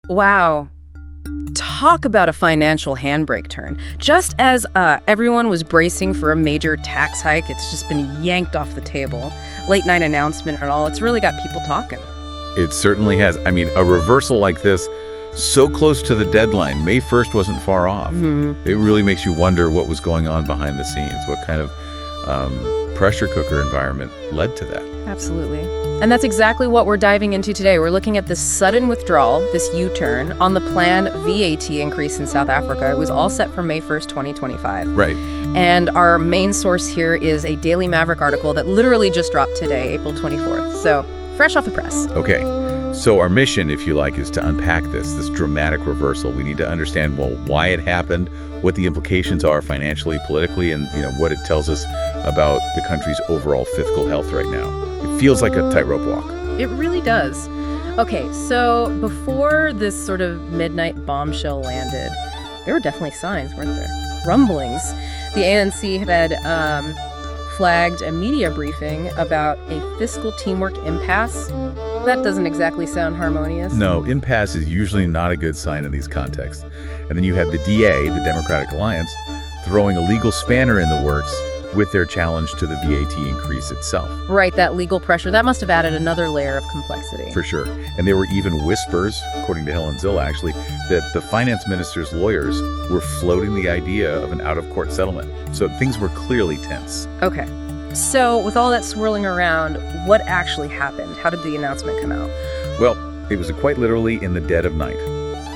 Wow. Talk about a financial handbrake turn. Just as everyone was bracing for a major tax hike, it's just been yanked off the table. Late night announcement and all, it's really got people talking. It certainly has. I mean, a reversal like this, so close to the deadline, May 1st wasn't far off. It really makes you wonder what was going on behind the scenes, what kind of pressure cooker environment led to that. Absolutely. And that's exactly what we're diving into today. We're looking at this sudden withdrawal, this U-turn, on the planned VAT increase in South Africa. It was all set for May 1st, 2025. Right. And our main source here is a Daily Maverick article that literally just dropped today, April 24th. So, fresh off the press. Okay. So our mission, if you like, is to unpack this dramatic reversal. We need to understand, well, why it happened, what the implications are financially, politically, and what it tells us about the country's overall fiscal health right now. It feels like a tightrope walk. It really does. Okay, so before this sort of midnight bombshell landed, there were definitely signs, weren't there? Rumblings. The ANC had flagged a media briefing about a fiscal teamwork impasse. That doesn't exactly sound harmonious. No, impasse is usually not a good sign in these contexts. And then you had the DA, the Democratic Alliance, throwing a legal spanner in the works with their challenge to the VAT increase itself. Right, that legal pressure. That must have added another layer of complexity. For sure. And there were even whispers, according to Helen Zille actually, that the finance minister's lawyers were floating the idea of an out-of-court settlement. So things were clearly tense. Okay. So with all that swirling around, what actually happened? How did the announcement come out? Well, it was quite literally in the dead of night.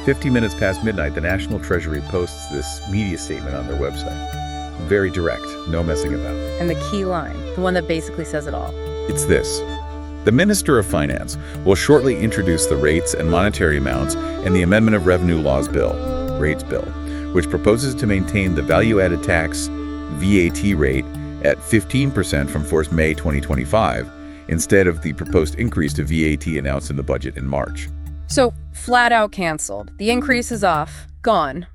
50 minutes past midnight, the National Treasury posts this media statement on their website. Very direct, no messing about. And the key line, the one that basically says it all. It's this. The Minister of Finance will shortly introduce the rates and monetary amounts in the Amendment of Revenue Laws Bill, Rates Bill, which proposes to maintain the value-added tax VAT rate at 15% from 1st May 2025, instead of the proposed increase to VAT announced in the budget in March. So, flat out canceled. The increase is off, gone.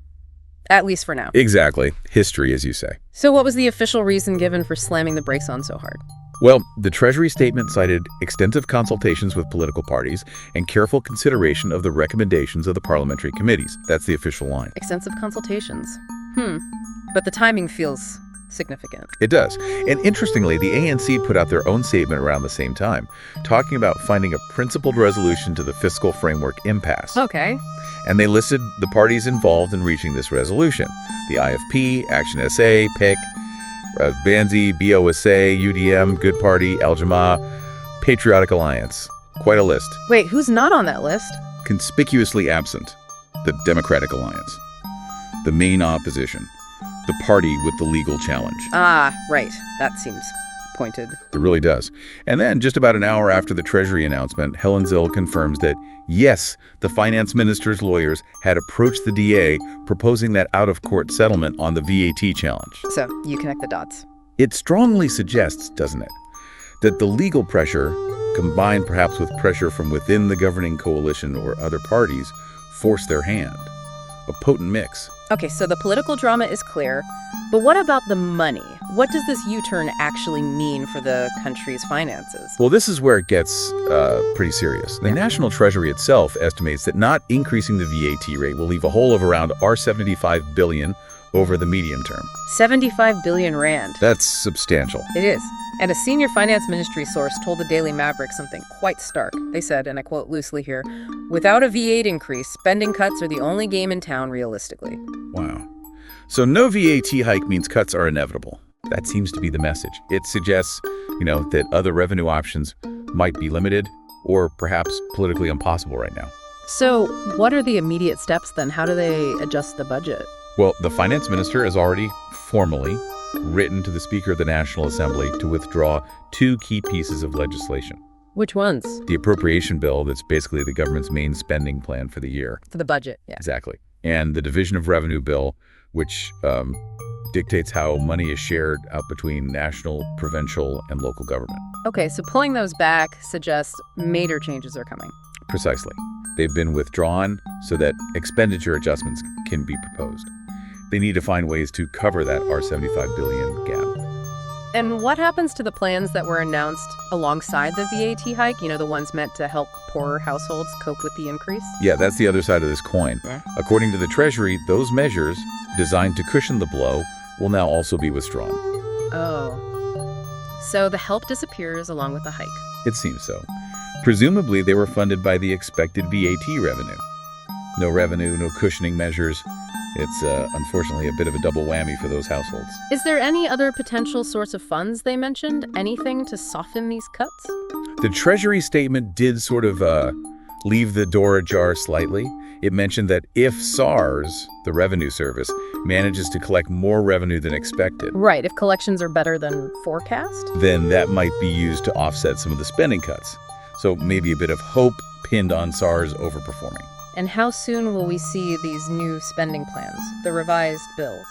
At least for now. Exactly. History, as you say. So what was the official reason given for slamming the brakes on so hard? Well, the Treasury statement cited extensive consultations with political parties and careful consideration of the recommendations of the parliamentary committees. That's the official line. Extensive consultations. But the timing feels significant. It does. And interestingly, the ANC put out their own statement around the same time, talking about finding a principled resolution to the fiscal framework impasse. Okay. And they listed the parties involved in reaching this resolution. The IFP, Action SA, PIC, Banzi, BOSA, UDM, Good Party, Al Jamaa, Patriotic Alliance. Quite a list. Wait, who's not on that list? Conspicuously absent, the Democratic Alliance, the main opposition, the party with the legal challenge. Ah, right. That seems pointed. It really does. And then, just about an hour after the Treasury announcement, Helen Zille confirms that, yes, the finance minister's lawyers had approached the DA proposing that out-of-court settlement on the VAT challenge. So, you connect the dots. It strongly suggests, doesn't it, that the legal pressure, combined perhaps with pressure from within the governing coalition or other parties, forced their hand. A potent mix. Okay, so the political drama is clear, but what about the money? What does this U-turn actually mean for the country's finances? Well, this is where it gets pretty serious. The National Treasury itself estimates that not increasing the VAT rate will leave a hole of around R75 billion over the medium term. 75 billion rand. That's substantial. It is. And a senior finance ministry source told the Daily Maverick something quite stark. They said, and I quote loosely here, "Without a V8 increase, spending cuts are the only game in town realistically." Wow. So no VAT hike means cuts are inevitable. That seems to be the message. It suggests, that other revenue options might be limited or perhaps politically impossible right now. So what are the immediate steps then? How do they adjust the budget? Well, the finance minister has already formally written to the Speaker of the National Assembly to withdraw two key pieces of legislation. Which ones? The appropriation bill, that's basically the government's main spending plan for the year. For the budget, yeah. Exactly. And the division of revenue bill, which dictates how money is shared out between national, provincial, and local government. Okay, so pulling those back suggests major changes are coming. Precisely. They've been withdrawn so that expenditure adjustments can be proposed. They need to find ways to cover that R75 billion gap. And what happens to the plans that were announced alongside the VAT hike? The ones meant to help poorer households cope with the increase? Yeah, that's the other side of this coin. Yeah. According to the Treasury, those measures, designed to cushion the blow, will now also be withdrawn. Oh. So the help disappears along with the hike. It seems so. Presumably, they were funded by the expected VAT revenue. No revenue, no cushioning measures. It's unfortunately a bit of a double whammy for those households. Is there any other potential source of funds they mentioned? Anything to soften these cuts? The Treasury statement did sort of leave the door ajar slightly. It mentioned that if SARS, the revenue service, manages to collect more revenue than expected, Right, if collections are better than forecast? then that might be used to offset some of the spending cuts. So maybe a bit of hope pinned on SARS overperforming. And how soon will we see these new spending plans, the revised bills?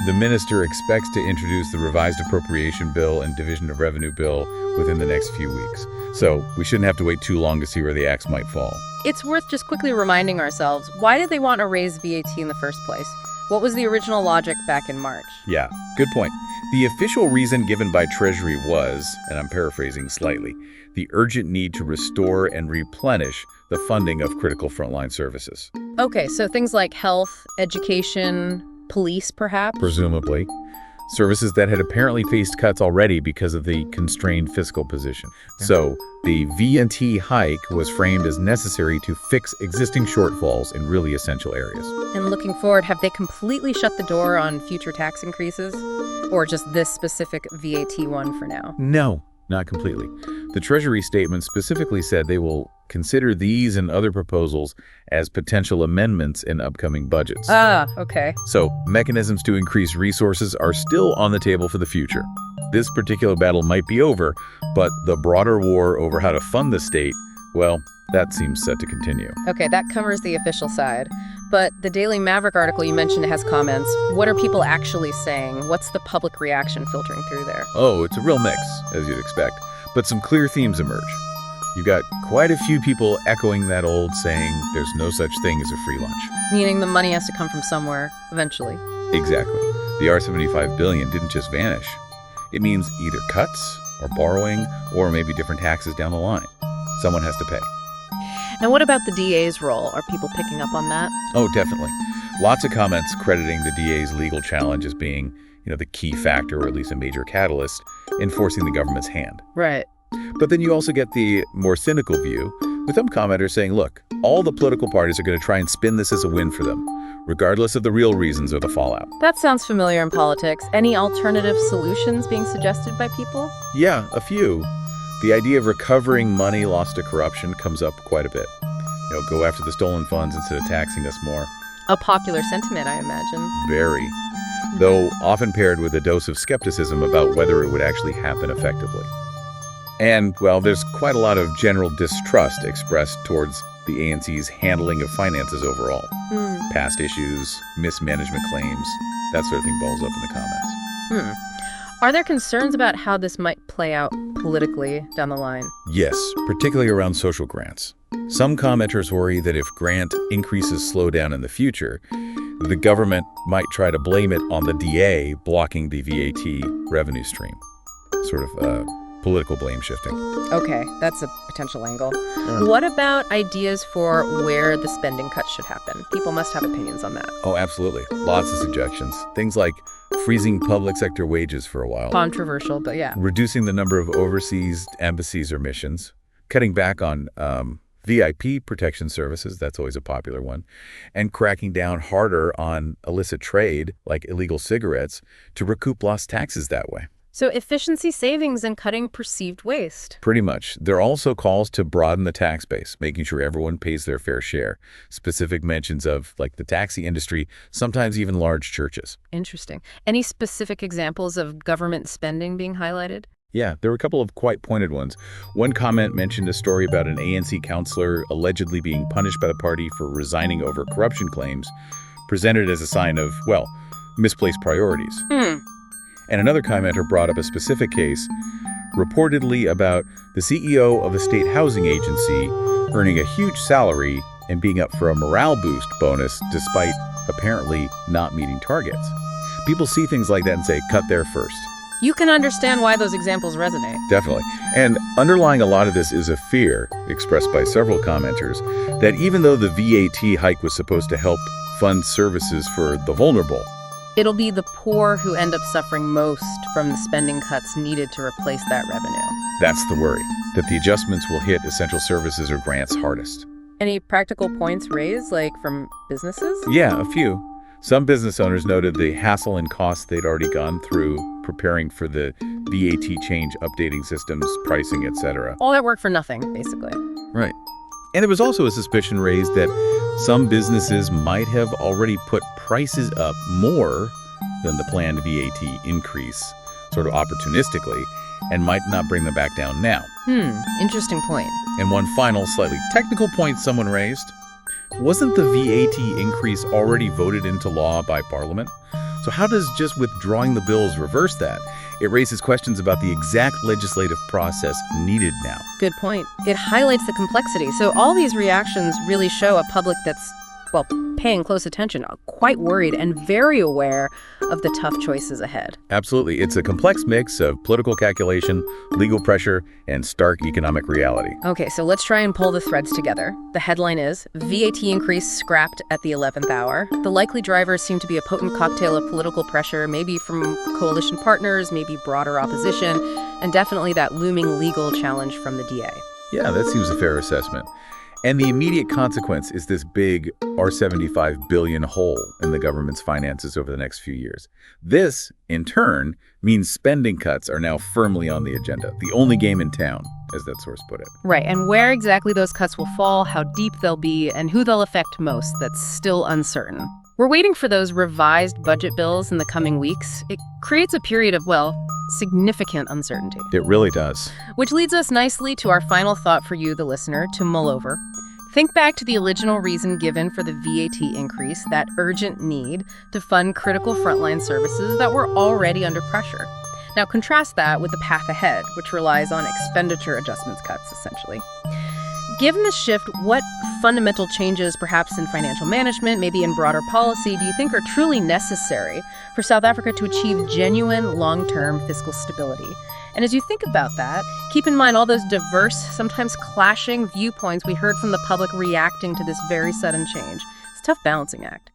The minister expects to introduce the revised appropriation bill and division of revenue bill within the next few weeks. So we shouldn't have to wait too long to see where the axe might fall. It's worth just quickly reminding ourselves, why did they want to raise VAT in the first place? What was the original logic back in March? Yeah, good point. The official reason given by Treasury was, and I'm paraphrasing slightly, the urgent need to restore and replenish the funding of critical frontline services. Okay, so things like health, education, police, perhaps? Presumably. Services that had apparently faced cuts already because of the constrained fiscal position. So the VAT hike was framed as necessary to fix existing shortfalls in really essential areas. And looking forward, have they completely shut the door on future tax increases? Or just this specific VAT one for now? No, not completely. The Treasury statement specifically said they will consider these and other proposals as potential amendments in upcoming budgets. Ah, okay. So mechanisms to increase resources are still on the table for the future. This particular battle might be over, but the broader war over how to fund the state, well, that seems set to continue. Okay, that covers the official side. But the Daily Maverick article you mentioned has comments. What are people actually saying? What's the public reaction filtering through there? Oh, it's a real mix, as you'd expect. But some clear themes emerge. You've got quite a few people echoing that old saying, there's no such thing as a free lunch. Meaning the money has to come from somewhere, eventually. Exactly. The R$75 billion didn't just vanish. It means either cuts or borrowing or maybe different taxes down the line. Someone has to pay. And what about the DA's role? Are people picking up on that? Oh, definitely. Lots of comments crediting the DA's legal challenge as being, the key factor, or at least a major catalyst, in forcing the government's hand. Right. But then you also get the more cynical view, with some commenters saying, look, all the political parties are going to try and spin this as a win for them, regardless of the real reasons or the fallout. That sounds familiar in politics. Any alternative solutions being suggested by people? Yeah, a few. The idea of recovering money lost to corruption comes up quite a bit. Go after the stolen funds instead of taxing us more. A popular sentiment, I imagine. Very. Though often paired with a dose of skepticism about whether it would actually happen effectively. And, well, there's quite a lot of general distrust expressed towards the ANC's handling of finances overall. Past issues, mismanagement claims, that sort of thing balls up in the comments. Are there concerns about how this might play out politically down the line? Yes, particularly around social grants. Some commenters worry that if grant increases slow down in the future, the government might try to blame it on the DA blocking the VAT revenue stream. Sort of political blame shifting. Okay, that's a potential angle. What about ideas for where the spending cuts should happen? People must have opinions on that. Oh, absolutely. Lots of suggestions. Things like freezing public sector wages for a while. Controversial, but yeah. Reducing the number of overseas embassies or missions. Cutting back on VIP protection services, that's always a popular one. And cracking down harder on illicit trade, like illegal cigarettes, to recoup lost taxes that way. So efficiency savings and cutting perceived waste. Pretty much. There are also calls to broaden the tax base, making sure everyone pays their fair share. Specific mentions of, like, the taxi industry, sometimes even large churches. Interesting. Any specific examples of government spending being highlighted? Yeah, there were a couple of quite pointed ones. One comment mentioned a story about an ANC councillor allegedly being punished by the party for resigning over corruption claims, presented as a sign of, well, misplaced priorities. And another commenter brought up a specific case, reportedly about the CEO of a state housing agency earning a huge salary and being up for a morale boost bonus despite apparently not meeting targets. People see things like that and say, cut there first. You can understand why those examples resonate. Definitely. And underlying a lot of this is a fear, expressed by several commenters, that even though the VAT hike was supposed to help fund services for the vulnerable, It'll be the poor who end up suffering most from the spending cuts needed to replace that revenue. that's the worry, that the adjustments will hit essential services or grants hardest. Any practical points raised, like from businesses? Yeah, a few. Some business owners noted the hassle and costs they'd already gone through preparing for the VAT change, updating systems, pricing, etc. All that work for nothing, basically. Right. And there was also a suspicion raised that some businesses might have already put prices up more than the planned VAT increase, sort of opportunistically, and might not bring them back down now. Interesting point. And one final, slightly technical point someone raised. Wasn't the VAT increase already voted into law by Parliament? So how does just withdrawing the bills reverse that? It raises questions about the exact legislative process needed now. Good point. It highlights the complexity. So all these reactions really show a public that's, well, paying close attention, quite worried and very aware of the tough choices ahead. Absolutely. It's a complex mix of political calculation, legal pressure, and stark economic reality. Okay, so let's try and pull the threads together. The headline is, VAT increase scrapped at the 11th hour. The likely drivers seem to be a potent cocktail of political pressure, maybe from coalition partners, maybe broader opposition, and definitely that looming legal challenge from the DA. Yeah, that seems a fair assessment. And the immediate consequence is this big $75 billion hole in the government's finances over the next few years. This, in turn, means spending cuts are now firmly on the agenda, the only game in town, as that source put it. Right, and where exactly those cuts will fall, how deep they'll be, and who they'll affect most, that's still uncertain. We're waiting for those revised budget bills in the coming weeks. It creates a period of, well, significant uncertainty. It really does. Which leads us nicely to our final thought for you, the listener, to mull over. Think back to the original reason given for the VAT increase, that urgent need to fund critical frontline services that were already under pressure. Now contrast that with the path ahead, which relies on expenditure adjustments cuts, essentially. Given the shift, what fundamental changes, perhaps in financial management, maybe in broader policy, do you think are truly necessary for South Africa to achieve genuine long-term fiscal stability? And as you think about that, keep in mind all those diverse, sometimes clashing viewpoints we heard from the public reacting to this very sudden change. It's a tough balancing act.